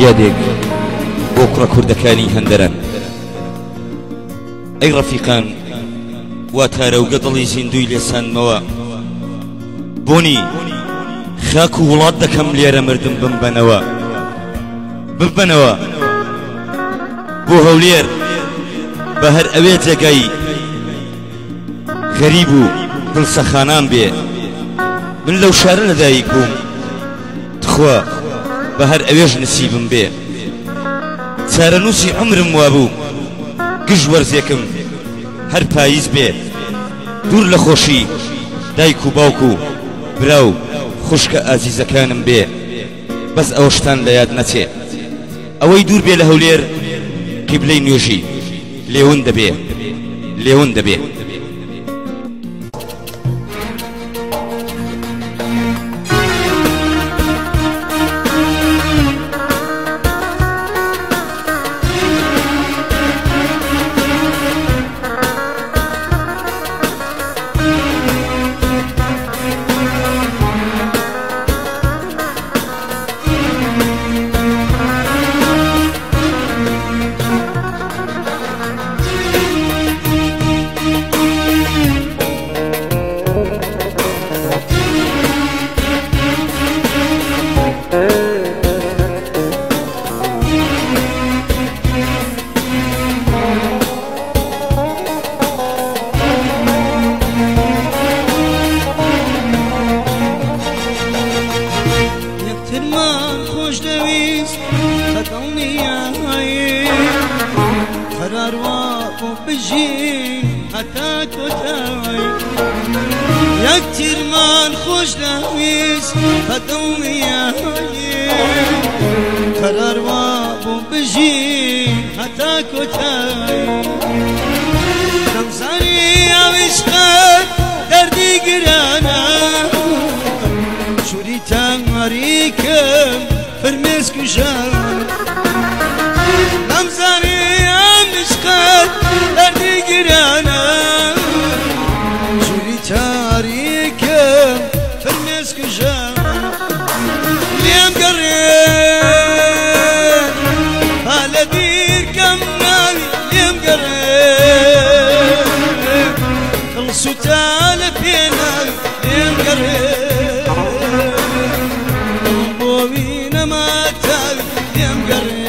یادێک بۆ کوڕە کوردەکانی هەندەران. ئەی ڕەفیقان، وا تارەوگە دڵی زیندوی لێساندمەوە، بۆنی خاک و وڵات دەکەم لێرە مردم بمبەنەوە بۆ هەولێر بە هەر ئەوێ جێگای غەریب و دڵسەخانان بێ. من لەو شارە لەدایک بووم، تخوا بە هەر ئەوێژ نسیبم بێ. چارەنووسی عمرم وابوو گژ وەرزێکم هەر پاییز بێ. دوور لە خۆشی دایک و باوک و براو خوشکە ئازیزەکانم بێ، بەس ئەوەشتان لە یاد نەچێ. ئەوەی دوور بێ لە هەولێر قیبلەی نوێژی لێون دەبێ. يكترمان خوش داويس هدويا قرار وابو بجي حتى كتاي نمزاري عشقات دردي قرانا شوري تماريكم فرميس كشان نمزاري عشقات دردي قرانا تاريكم في المسك جام ليم قريب على دير كمال ليم قريب خلصوا تالف فينا ليم قريب بوينا ما تال ليم قريب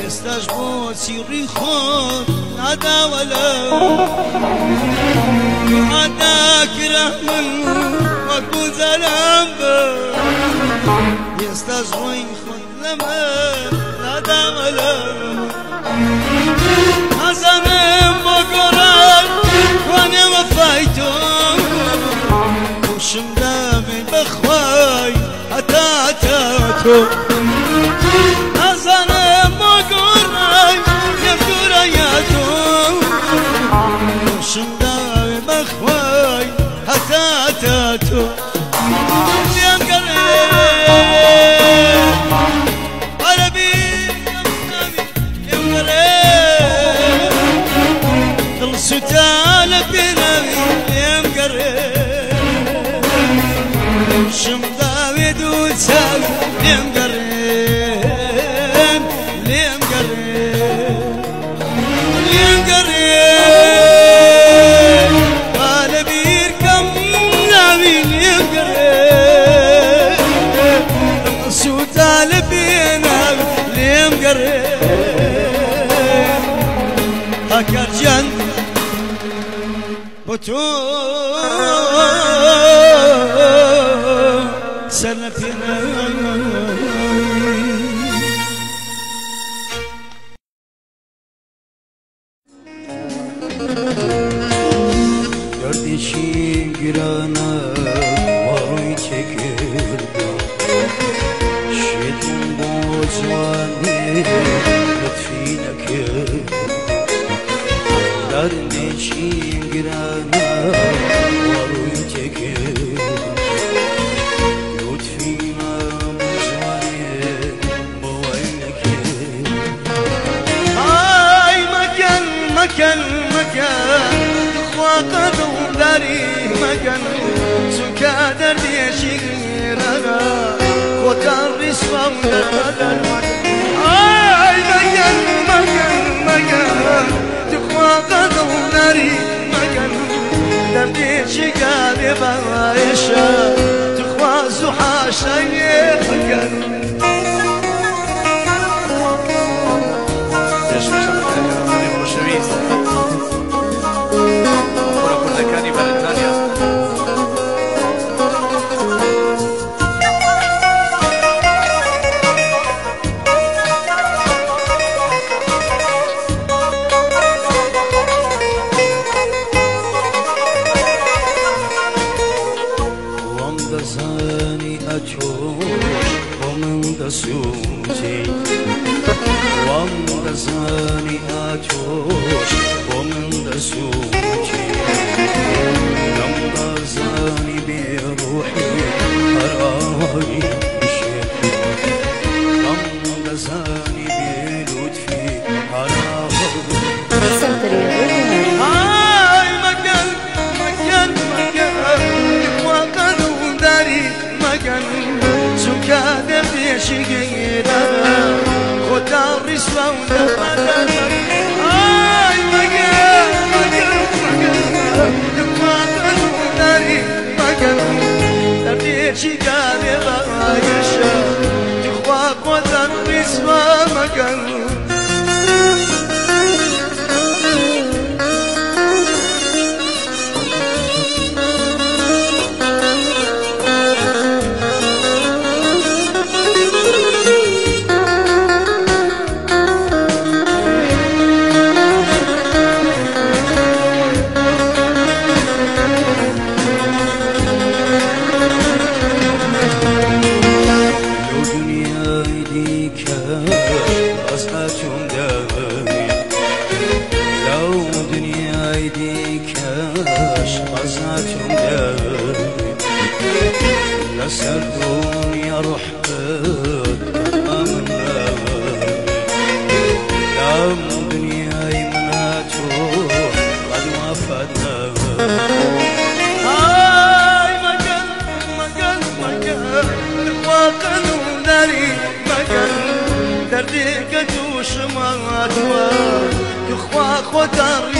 يستجبو سيري خود عدا ولا عداك رحمن وكون زلام يستجبو خود لما عدا ولا حزنم بقرار وانا وفايتو وشم دامي بخواي حتى تاتو شنداوي بخواي حتى تاتو ليم قريب عربي ليم قريب خلصوا تالف بناوي ليم قريب وتو سلفنا Kardeşim girana varoy çekildi Şedim bozvani lütfine kırdı Kardeşim girana varoy çekildi Lütfine bozvani boğayla kırdı Ay makan makan makan وقدو داری مگن سوکا دردی شیرنا خودم ریسم دادن آی مگن مگن مگن تو وقدو داری مگن دردی شیگاری بایشا تو خوازو حاشای مگن كاني بريطانيا وامدا زاني أتوش ومندا سوتي وامدا زاني أتوش ومندا سوتي وامدا زاني بروحي أراي وامدا زاني بلطفي أراي هاي مكان مكان مكان وقدو داري مكان سوكا دردي شيرنا خدا رسوا ودبدل هاي مكان مكان مكان وقدو داري مكان دردي شيرنا بايشا تخوا خدا رسوا مكان نسر دنيا رحت أمنا يا دنيا يمناتو قد وفدنا هاي مكان مكان مكان وقدو داري مكان دردي كتوش ما توا يخوا خطر